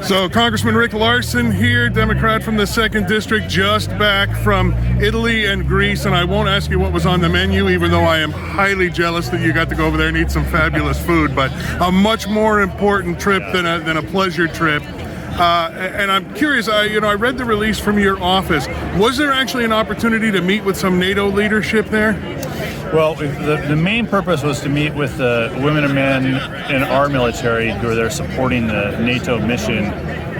So Congressman Rick Larsen here, Democrat from the 2nd District, just back from Italy and Greece. And I won't ask you what was on the menu, even though I am highly jealous that you got to go over there and eat some fabulous food. But a much more important trip than a pleasure trip. And I'm curious, I read the release from your office. Was there actually an opportunity to meet with some NATO leadership there? Well, the main purpose was to meet with the women and men in our military who are there supporting the NATO mission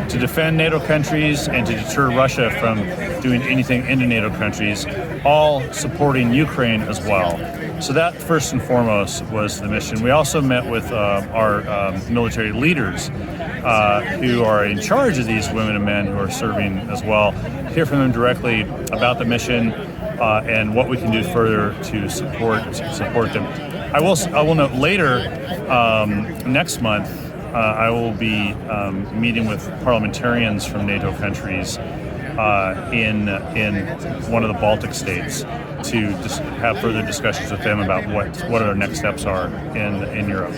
to defend NATO countries and to deter Russia from doing anything into NATO countries, all supporting Ukraine as well. So that, first and foremost, was the mission. We also met with our military leaders who are in charge of these women and men who are serving as well, hear from them directly about the mission and what we can do further to support them. I will note later next month I will be meeting with parliamentarians from NATO countries in one of the Baltic states to have further discussions with them about what our next steps are in Europe.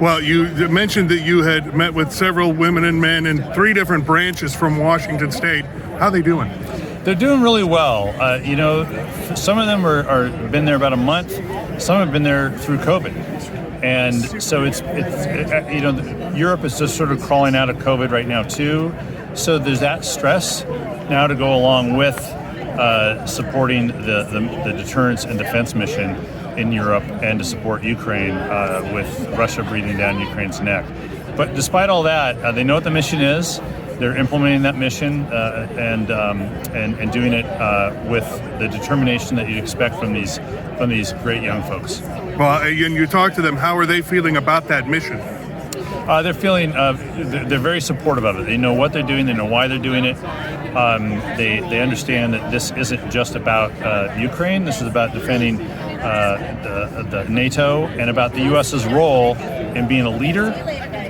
Well, you mentioned that you had met with several women and men in 3 different branches from Washington State. How are they doing? They're doing really well. Some of them are been there about a month. Some have been there through COVID, and so it's Europe is just sort of crawling out of COVID right now too. So there's that stress now to go along with supporting the deterrence and defense mission in Europe and to support Ukraine with Russia breathing down Ukraine's neck. But despite all that, they know what the mission is. They're implementing that mission and doing it with the determination that you'd expect from these great young folks. Well, and you talk to them. How are they feeling about that mission? They're feeling they're very supportive of it. They know what they're doing. They know why they're doing it. They understand that this isn't just about Ukraine. This is about defending the NATO and about the U.S.'s role in being a leader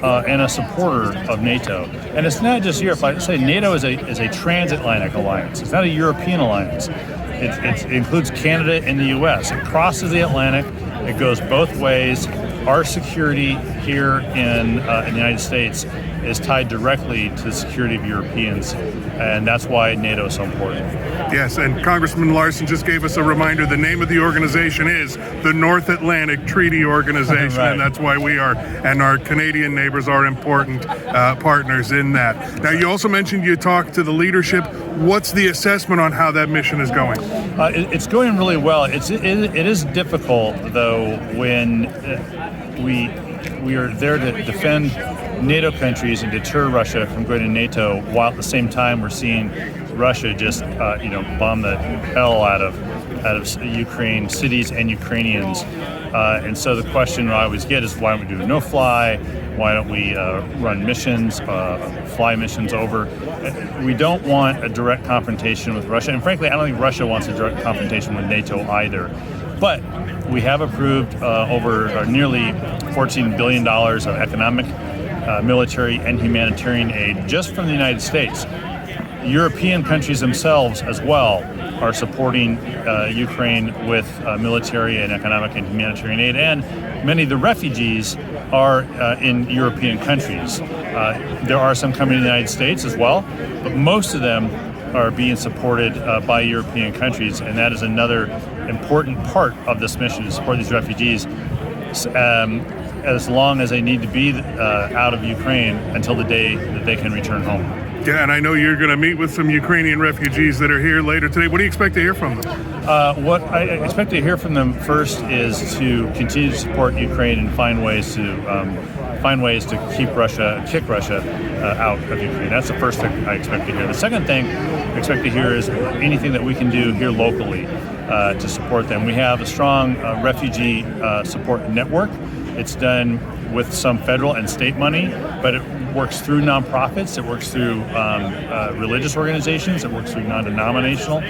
and a supporter of NATO. And it's not just Europe. I say NATO is a transatlantic alliance. It's not a European alliance. It includes Canada and the U.S. It crosses the Atlantic. It goes both ways. Our security here in the United States is tied directly to the security of Europeans, and that's why NATO is so important. Yes, and Congressman Larsen just gave us a reminder. The name of the organization is the North Atlantic Treaty Organization, right. And that's why we are, and our Canadian neighbors are important partners in that. Now, you also mentioned you talked to the leadership. What's the assessment on how that mission is going? It's going really well. It is difficult, though, when we are there to defend NATO countries and deter Russia from going to NATO, while at the same time we're seeing Russia just bomb the hell out of Ukraine cities and Ukrainians. And so the question I always get is, why don't we do a no-fly? Why don't we run missions, fly missions over? We don't want a direct confrontation with Russia. And frankly, I don't think Russia wants a direct confrontation with NATO either. But we have approved over nearly $14 billion of economic, military, and humanitarian aid just from the United States. European countries themselves as well are supporting Ukraine with military and economic and humanitarian aid, and many of the refugees are in European countries. There are some coming to the United States as well, but most of them are being supported by European countries, and that is another important part of this mission, to support these refugees as long as they need to be out of Ukraine until the day that they can return home. Yeah, and I know you're going to meet with some Ukrainian refugees that are here later today. What do you expect to hear from them? What I expect to hear from them first is to continue to support Ukraine and find ways to kick Russia out of Ukraine. That's the first thing I expect to hear. The second thing I expect to hear is anything that we can do here locally to support them. We have a strong refugee support network. It's done with some federal and state money, but it works through nonprofits, it works through religious organizations, it works through non-denominational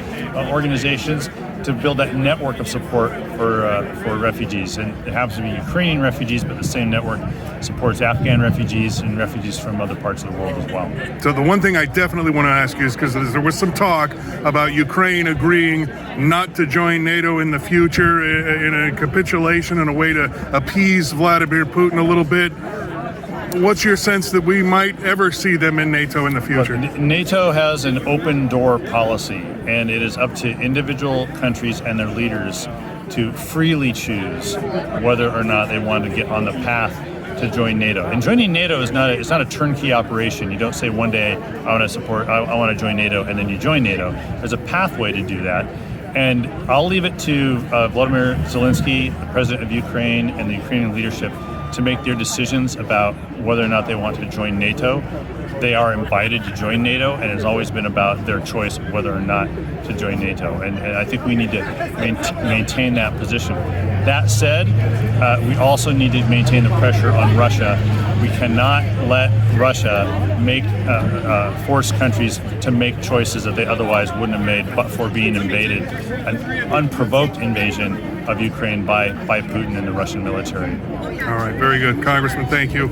organizations to build that network of support for refugees. And it happens to be Ukrainian refugees, but the same network supports Afghan refugees and refugees from other parts of the world as well. So the one thing I definitely want to ask you is, because there was some talk about Ukraine agreeing not to join NATO in the future in a capitulation and a way to appease Vladimir Putin a little bit. what's your sense that we might ever see them in NATO in the future? NATO has an open door policy, and it is up to individual countries and their leaders to freely choose whether or not they want to get on the path to join NATO. And joining NATO is not a turnkey operation. You don't say one day I want to join NATO, and then you join NATO. There's a pathway to do that. And I'll leave it to Volodymyr Zelensky, the president of Ukraine, and the Ukrainian leadership to make their decisions about whether or not they want to join NATO. They are invited to join NATO, and it's always been about their choice whether or not to join NATO. And I think we need to maintain that position. That said, we also need to maintain the pressure on Russia. We cannot let Russia force countries to make choices that they otherwise wouldn't have made but for being invaded, an unprovoked invasion of Ukraine by Putin and the Russian military. All right, very good. Congressman, thank you.